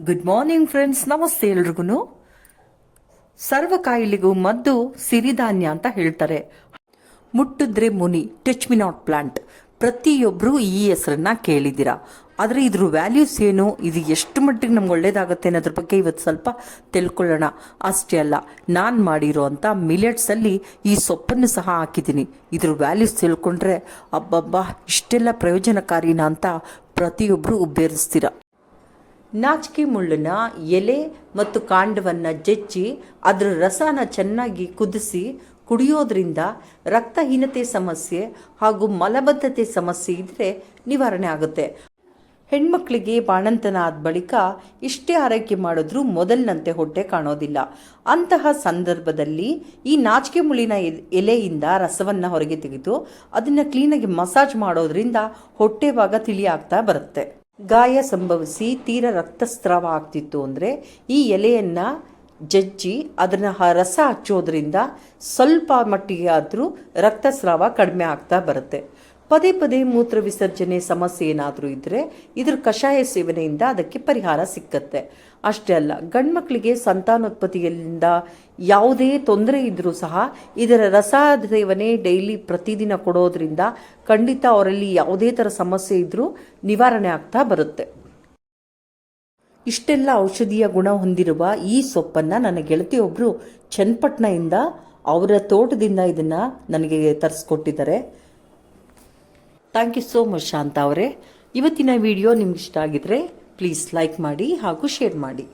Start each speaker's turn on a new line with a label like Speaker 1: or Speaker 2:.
Speaker 1: Good morning friends, ನಮಸ್ತೆ ಎಲ್ರಿಗೂ. ಸರ್ವ ಕಾಯಿಲೆಗೂ ಮದ್ದು ಸಿರಿಧಾನ್ಯ ಅಂತ ಹೇಳ್ತಾರೆ. ಮುಟ್ಟಿದ್ರೆ ಮುನಿ, ಟಚ್ ಮಿ ನಾಟ್ ಪ್ಲಾಂಟ್. ಪ್ರತಿಯೊಬ್ಬರು ಈ ಹೆಸರನ್ನ ಕೇಳಿದ್ದೀರಾ. ಆದರೆ ಇದ್ರ ವ್ಯಾಲ್ಯೂಸ್ ಏನು, ಇದು ಎಷ್ಟು ಮಟ್ಟಿಗೆ ನಮ್ಗೆ ಒಳ್ಳೇದಾಗುತ್ತೆ ಅನ್ನೋದ್ರ ಬಗ್ಗೆ ಇವತ್ತು ಸ್ವಲ್ಪ ತಿಳ್ಕೊಳ್ಳೋಣ. ಅಷ್ಟೇ ಅಲ್ಲ, ನಾನು ಮಾಡಿರೋ ಅಂಥ ಮಿಲೆಟ್ಸಲ್ಲಿ ಈ ಸೊಪ್ಪನ್ನು ಸಹ ಹಾಕಿದ್ದೀನಿ. ಇದ್ರ ವ್ಯಾಲ್ಯೂಸ್ ತಿಳ್ಕೊಂಡ್ರೆ ಅಬ್ಬಬ್ಬಾ ಇಷ್ಟೆಲ್ಲ ಪ್ರಯೋಜನಕಾರಿನಾ ಅಂತ ಪ್ರತಿಯೊಬ್ಬರು ಉಬ್ಬೇರಿಸ್ತೀರ. ನಾಚಿಕೆ ಮುಳ್ಳನ್ನ ಎಲೆ ಮತ್ತು ಕಾಂಡವನ್ನು ಜಜ್ಜಿ ಅದರ ರಸನ ಚೆನ್ನಾಗಿ ಕುದಿಸಿ ಕುಡಿಯೋದ್ರಿಂದ ರಕ್ತಹೀನತೆ ಸಮಸ್ಯೆ ಹಾಗೂ ಮಲಬದ್ಧತೆ ಸಮಸ್ಯೆ ಇದ್ದರೆ ನಿವಾರಣೆ ಆಗುತ್ತೆ. ಹೆಣ್ಮಕ್ಳಿಗೆ ಬಾಣಂತನ ಆದ ಬಳಿಕ ಇಷ್ಟೇ ಆರೈಕೆ ಮಾಡಿದ್ರೂ ಮೊದಲಿನಂತೆ ಹೊಟ್ಟೆ ಕಾಣೋದಿಲ್ಲ. ಅಂತಹ ಸಂದರ್ಭದಲ್ಲಿ ಈ ನಾಚಿಕೆ ಮುಳ್ಳಿನ ಎಲೆಯಿಂದ ರಸವನ್ನು ಹೊರಗೆ ತೆಗೆದು ಅದನ್ನು ಕ್ಲೀನಾಗಿ ಮಸಾಜ್ ಮಾಡೋದ್ರಿಂದ ಹೊಟ್ಟೆ ಭಾಗ ತಿಳಿ ಆಗ್ತಾ ಬರುತ್ತೆ. ಗಾಯ ಸಂಭವಿಸಿ ತೀರ ರಕ್ತಸ್ರಾವ ಆಗ್ತಿತ್ತು ಅಂದರೆ ಈ ಎಲೆಯನ್ನು ಜಜ್ಜಿ ಅದನ್ನು ರಸ ಹಚ್ಚೋದ್ರಿಂದ ಸ್ವಲ್ಪ ಮಟ್ಟಿಗೆ ಆದರೂ ರಕ್ತಸ್ರಾವ ಕಡಿಮೆ ಆಗ್ತಾ ಬರುತ್ತೆ. ಪದೇ ಪದೇ ಮೂತ್ರ ವಿಸರ್ಜನೆ ಸಮಸ್ಯೆ ಏನಾದರೂ ಇದ್ದರೆ ಇದ್ರ ಕಷಾಯ ಸೇವನೆಯಿಂದ ಅದಕ್ಕೆ ಪರಿಹಾರ ಸಿಕ್ಕತ್ತೆ. ಅಷ್ಟೇ ಅಲ್ಲ, ಗಂಡ್ಮಕ್ಳಿಗೆ ಸಂತಾನೋತ್ಪತ್ತಿಯಿಂದ ಯಾವುದೇ ತೊಂದರೆ ಇದ್ದರೂ ಸಹ ಇದರ ರಸ ಸೇವನೆ ಡೈಲಿ ಪ್ರತಿದಿನ ಕೊಡೋದ್ರಿಂದ ಖಂಡಿತ ಅವರಲ್ಲಿ ಯಾವುದೇ ಥರ ಸಮಸ್ಯೆ ಇದ್ದರೂ ನಿವಾರಣೆ ಆಗ್ತಾ ಬರುತ್ತೆ. ಇಷ್ಟೆಲ್ಲ ಔಷಧೀಯ ಗುಣ ಹೊಂದಿರುವ ಈ ಸೊಪ್ಪನ್ನು ನನ್ನ ಗೆಳತಿಯೊಬ್ಬರು ಚನ್ನಪಟ್ಟಣದಿಂದ ಅವರ ತೋಟದಿಂದ ಇದನ್ನು ನನಗೆ ತರಿಸ್ಕೊಟ್ಟಿದ್ದಾರೆ. ಥ್ಯಾಂಕ್ ಯು ಸೋ ಮಚ್ ಶಾಂತ ಅವರೇ. ಇವತ್ತಿನ ವಿಡಿಯೋ ನಿಮ್ಗೆ ಇಷ್ಟ ಆಗಿದ್ರೆ ಪ್ಲೀಸ್ ಲೈಕ್ ಮಾಡಿ ಹಾಗೂ ಶೇರ್ ಮಾಡಿ.